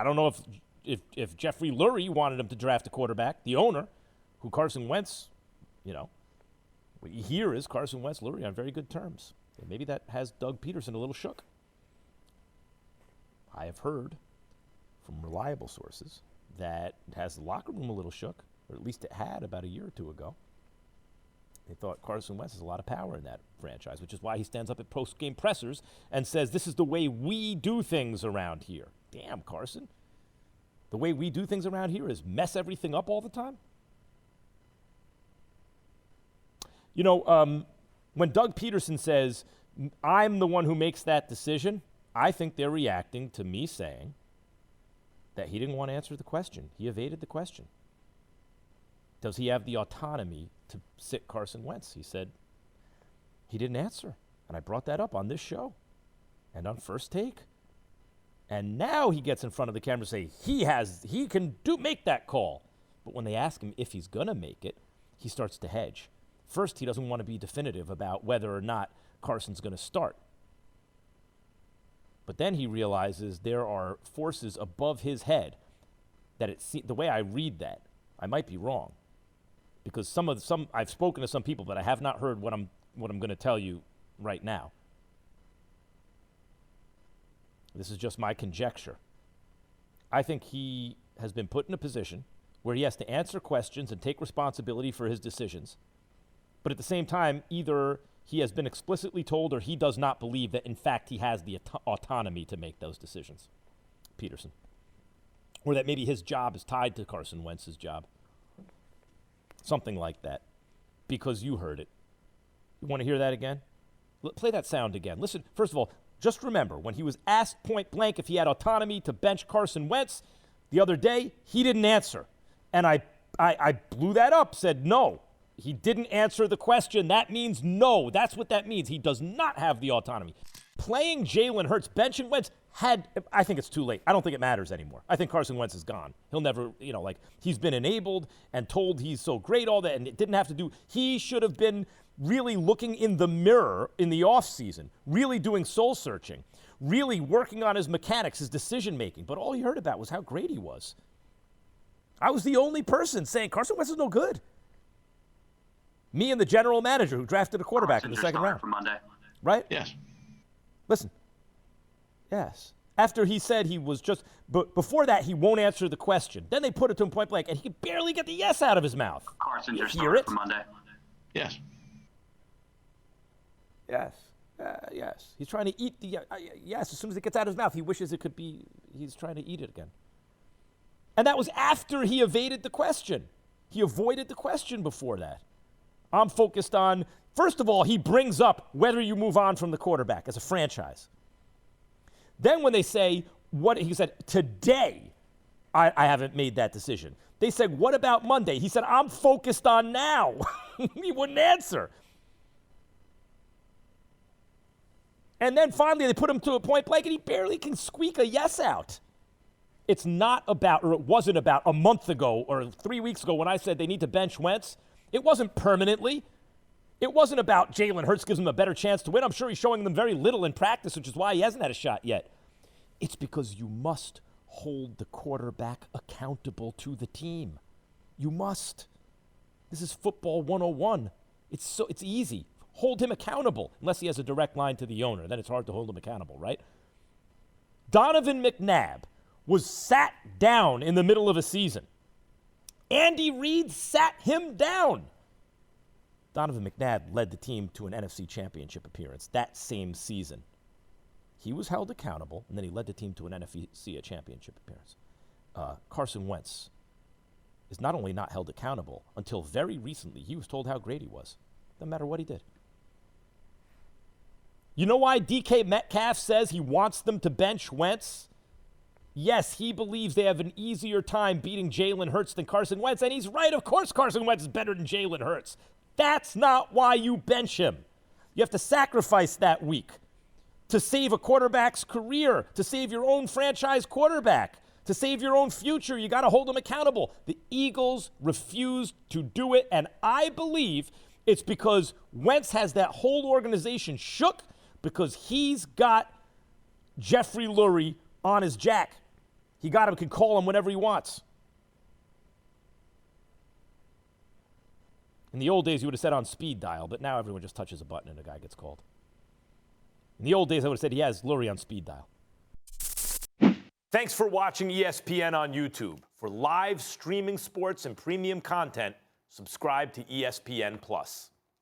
I don't know if Jeffrey Lurie wanted him to draft a quarterback, the owner, who Carson Wentz, what you hear is Carson Wentz, Lurie on very good terms. And maybe that has Doug Pederson a little shook. I have heard from reliable sources that it has the locker room a little shook, or at least it had about a year or two ago. They thought Carson Wentz has a lot of power in that franchise, which is why he stands up at post-game pressers and says, this is the way we do things around here. Damn, Carson. The way we do things around here is mess everything up all the time? When Doug Pederson says, I'm the one who makes that decision, I think they're reacting to me saying that he didn't want to answer the question. He evaded the question. Does he have the autonomy to sit Carson Wentz? He said he didn't answer. And I brought that up on this show and on First Take. And now he gets in front of the camera and say he can make that call. But when they ask him if he's going to make it, he starts to hedge. First, he doesn't want to be definitive about whether or not Carson's going to start. But then he realizes there are forces above his head that the way I read that, I might be wrong. Because I've spoken to some people, but I have not heard what I'm going to tell you right now. This is just my conjecture. I think he has been put in a position where he has to answer questions and take responsibility for his decisions. But at the same time, either he has been explicitly told or he does not believe that, in fact, he has the autonomy to make those decisions, Pederson. Or that maybe his job is tied to Carson Wentz's job. Something like that. Because you heard it. You want to hear that again? Play that sound again. Listen, first of all, just remember, when he was asked point blank if he had autonomy to bench Carson Wentz the other day, he didn't answer. And I blew that up, said no. He didn't answer the question. That means no. That's what that means. He does not have the autonomy. Playing Jalen Hurts, benching Wentz, I think it's too late. I don't think it matters anymore. I think Carson Wentz is gone. He'll never, he's been enabled and told he's so great, all that, and it didn't have to do. He should have been really looking in the mirror in the offseason, really doing soul searching, really working on his mechanics, his decision making. But all he heard about was how great he was. I was the only person saying Carson Wentz is no good. Me and the general manager who drafted a quarterback in the second round. For Monday. Right? Yes. Listen. Yes. After he said he was just, but before that, he won't answer the question. Then they put it to him point blank, and he could barely get the yes out of his mouth. Carson's your hear starter it? for Monday. Yes. Yes. Yes. He's trying to eat the, yes, as soon as it gets out of his mouth, he wishes it could be, he's trying to eat it again. And that was after he evaded the question. He avoided the question before that. I'm focused on, first of all, he brings up whether you move on from the quarterback as a franchise. Then when they say, he said, today, I haven't made that decision. They said, what about Monday? He said, I'm focused on now. He wouldn't answer. And then finally they put him to a point blank and he barely can squeak a yes out. It's not about, or it wasn't about a month ago or 3 weeks ago when I said they need to bench Wentz. It wasn't permanently. It wasn't about Jalen Hurts gives him a better chance to win. I'm sure he's showing them very little in practice, which is why he hasn't had a shot yet. It's because you must hold the quarterback accountable to the team. You must. This is football 101. It's easy. Hold him accountable, unless he has a direct line to the owner. Then it's hard to hold him accountable, right? Donovan McNabb was sat down in the middle of a season. Andy Reid sat him down. Donovan McNabb led the team to an NFC championship appearance that same season. He was held accountable, and then he led the team to an NFC championship appearance. Carson Wentz is not only not held accountable, until very recently, he was told how great he was. No matter what he did. You know why DK Metcalf says he wants them to bench Wentz? Yes, he believes they have an easier time beating Jalen Hurts than Carson Wentz, and he's right. Of course Carson Wentz is better than Jalen Hurts. That's not why you bench him. You have to sacrifice that week to save a quarterback's career, to save your own franchise quarterback, to save your own future. You got to hold him accountable. The Eagles refused to do it, and I believe it's because Wentz has that whole organization shook because he's got Jeffrey Lurie on his jack. He got him, can call him whenever he wants. In the old days, you would have said on speed dial, but now everyone just touches a button and a guy gets called. In the old days, I would have said he has Lurie on speed dial. Thanks for watching ESPN on YouTube. For live streaming sports and premium content, subscribe to ESPN+.